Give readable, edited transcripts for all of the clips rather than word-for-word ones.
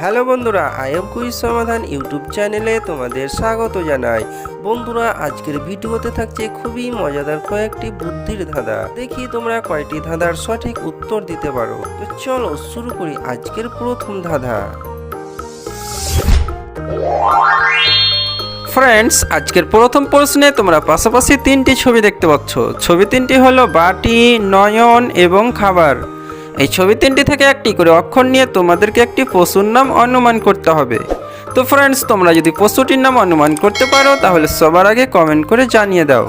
Hello বন্ধুরা, IM quiz সমাধান YouTube চ্যানেলে তোমাদের স্বাগত জানাই। বন্ধুরা, আজকের ভিডিওতে থাকছে খুবই মজাদার কয়েকটি বুদ্ধির ধাঁধা। দেখি তোমরা কয়টি ধাঁধার সঠিক উত্তর দিতে পারো। তো চলো শুরু করি আজকের প্রথম ধাঁধা। ফ্রেন্ডস, আজকের প্রথম প্রশ্নে তোমরা পাশাপাশি তিনটি ছবি দেখতে পাচ্ছ। ছবি তিনটি হলো বাটি, নয়ন এবং খাবার। এই ছবি তিনটি থেকে একটি করে অক্ষর নিয়ে তোমাদেরকে একটি পশুর নাম অনুমান করতে হবে। তো ফ্রেন্ডস, তোমরা যদি পশুটির নাম অনুমান করতে পারো তাহলে সবার আগে কমেন্ট করে জানিয়ে দাও।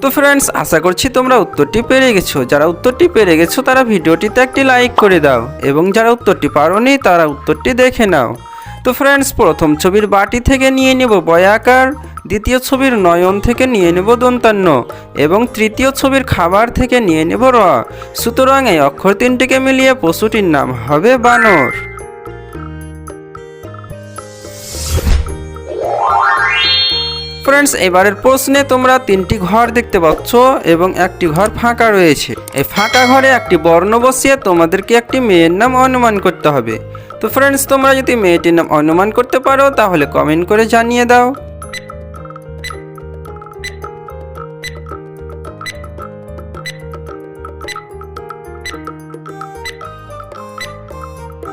তো ফ্রেন্ডস, আশা করছি তোমরা উত্তরটি পেরে গেছো। যারা উত্তরটি পেরে গেছো তারা ভিডিওটিতে একটি লাইক করে দাও, এবং যারা উত্তরটি পারোনি তারা উত্তরটি দেখে নাও। তো ফ্রেন্ডস, প্রথম ছবির বাটি থেকে নিয়ে নেব বয়াকার, দ্বিতীয় ছবির নয়ন থেকে নিয়ে নেব দন্তান্ন, এবং তৃতীয় ছবির খাবার থেকে নিয়ে নেব র। সুতরাং এই অক্ষর তিনটিকে মিলিয়ে পশুটির নাম হবে বানর। ফ্রেন্ডস, এবারের প্রশ্নে তোমরা তিনটি ঘর দেখতে পাচ্ছ এবং একটি ঘর ফাঁকা রয়েছে। এই ফাঁকা ঘরে একটি বর্ণ বসিয়ে তোমাদেরকে একটি মেয়ের নাম অনুমান করতে হবে। তো ফ্রেন্ডস, তোমরা যদি মেয়েটির নাম অনুমান করতে পারো তাহলে কমেন্ট করে জানিয়ে দাও।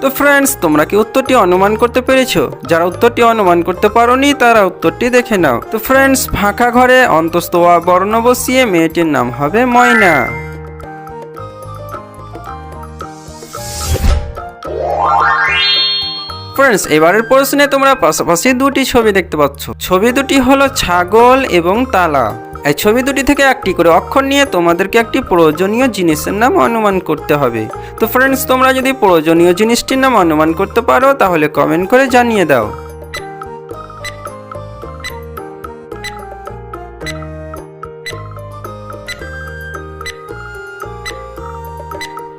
তো ফ্রেন্ডস, তোমরা কি উত্তরটি অনুমান করতে পেরেছো? যারা উত্তরটি অনুমান করতে পারোনি তারা উত্তরটি দেখে নাও। তো ফ্রেন্ডস, ফাঁকা ঘরে অন্তস্থ অ বর্ণ বসিয়ে মেয়েটির নাম হবে ময়না। ফ্রেন্ডস, এবারের প্রশ্নে তোমরা পাশাপাশি দুটি ছবি দেখতে পাচ্ছ। ছবি দুটি হলো ছাগল এবং তালা। এই ছবি দুটি থেকে একটি করে অক্ষর নিয়ে তোমাদেরকে একটি প্রয়োজনীয় জিনিসের নাম অনুমান করতে হবে। তো ফ্রেন্ডস, তোমরা যদি প্রয়োজনীয় জিনিসটির নাম অনুমান করতে পারো তাহলে কমেন্ট করে জানিয়ে দাও।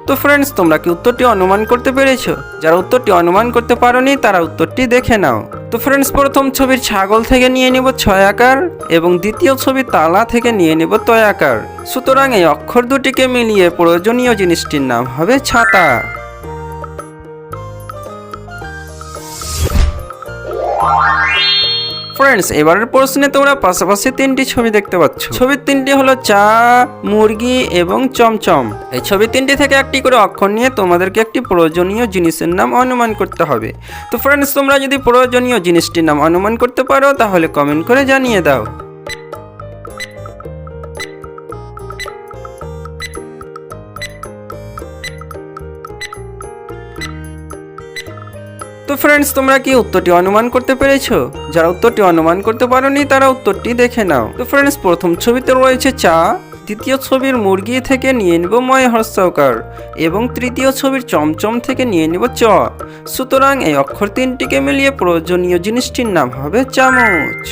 তো ফ্রেন্ডস, তোমরা কি উত্তরটি অনুমান করতে পেরেছো? যারা উত্তরটি অনুমান করতে পারোনি তারা উত্তরটি দেখে নাও। তো ফ্রেন্ডস, প্রথম ছবির ছাগল থেকে নিয়ে নেব ছয় আকার, এবং দ্বিতীয় ছবির তালা থেকে নিয়ে নেব তয় আকার। সুতরাং এই অক্ষর দুটিকে মিলিয়ে প্রয়োজনীয় জিনিসটির নাম হবে ছাতা। ফ্রেন্ডস, এবারের প্রশ্নে তোমরা পাশাপাশি তিনটি ছবি দেখতে পাচ্ছ। ছবি তিনটি হলো চা, মুরগি এবং চমচম। এই ছবি তিনটি থেকে একটি করে অক্ষর নিয়ে তোমাদেরকে একটি প্রয়োজনীয় জিনিসের নাম অনুমান করতে হবে। তো ফ্রেন্ডস, তোমরা যদি প্রয়োজনীয় জিনিসটির নাম অনুমান করতে পারো তাহলে কমেন্ট করে জানিয়ে দাও। তো ফ্রেন্ডস, তোমরা কি উত্তরটি অনুমান করতে পেরেছো? যারা উত্তরটি অনুমান করতে পারোনি তারা উত্তরটি দেখে নাও। তো ফ্রেন্ডস, প্রথম ছবিতে রয়েছে চা, দ্বিতীয় ছবির মুরগি থেকে নিয়ে নেব ময় হর্ষকার, এবং তৃতীয় ছবির চমচম থেকে নিয়ে নেব চ। সুতরাং এই অক্ষর তিনটিকে মিলিয়ে প্রয়োজনীয় জিনিসটির নাম হবে চামচ।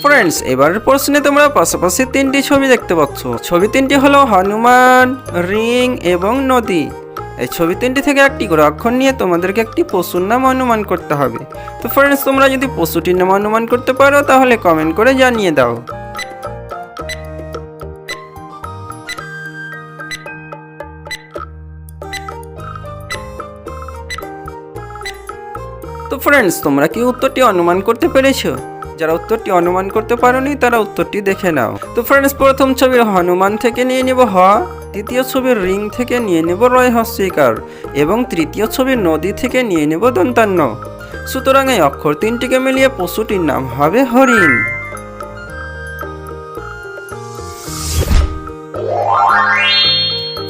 ফ্রেন্ডস, এবারের প্রশ্নে তোমরা পাশাপাশি তিনটি ছবি দেখতে পাচ্ছ। ছবি তিনটি হলো হনুমান, রিং এবং নদী। এই ছবি তিনটি থেকে একটি করে অক্ষর নিয়ে তোমাদেরকে একটি পশুর নাম অনুমান করতে হবে। তো ফ্রেন্ডস, তোমরা যদি পশুটির নাম অনুমান করতে পারো তাহলে কমেন্ট করে জানিয়ে দাও। তো ফ্রেন্ডস, তোমরা কি উত্তরটি অনুমান করতে পেরেছো? যারা উত্তরটি অনুমান করতে পারোনি তারা উত্তরটি দেখে নাও। তো ফ্রেন্ডস, প্রথম ছবির হনুমান থেকে নিয়ে নেব হ, দ্বিতীয় ছবির রিং থেকে নিয়ে নেব রয় হস্যিকার, এবং তৃতীয় ছবির নদী থেকে নিয়ে নেব দন্তান্ন। সুতরাং এই অক্ষর তিনটিকে মিলিয়ে পশুটির নাম হবে হরিণ।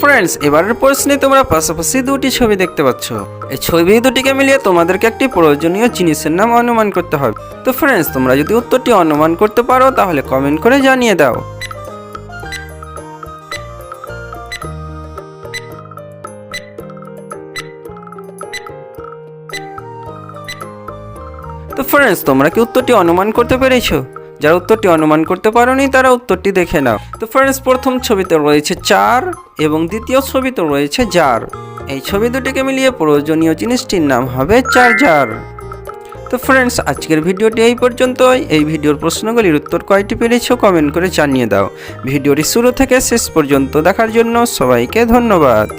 ফ্রেন্ডস, এবারের প্রশ্নে তোমরা পাশাপাশি দুটি ছবি দেখতে পাচ্ছ। এই ছবি দুটিকে মিলিয়ে তোমাদেরকে একটি প্রয়োজনীয় জিনিসের নাম অনুমান করতে হবে। তো ফ্রেন্ডস, তোমরা যদি উত্তরটি অনুমান করতে পারো তাহলে কমেন্ট করে জানিয়ে দাও। তো ফ্রেন্ডস, তোমরা কি উত্তরটি অনুমান করতে পেরেছো? যারা উত্তরটি অনুমান করতে পারোনি তারা উত্তরটি দেখে নাও। তো ফ্রেন্ডস, প্রথম ছবিতে রয়েছে চার এবং দ্বিতীয় ছবিতে রয়েছে জার। এই ছবি দুটিকে মিলিয়ে প্রয়োজনীয় জিনিসটির নাম হবে চার্জার। তো ফ্রেন্ডস, আজকের ভিডিওটি এই পর্যন্তই। এই ভিডিওর প্রশ্নগুলির উত্তর কয়টি পেরেছো কমেন্ট করে জানিয়ে দাও। ভিডিওটি শুরু থেকে শেষ পর্যন্ত দেখার জন্য সবাইকে ধন্যবাদ।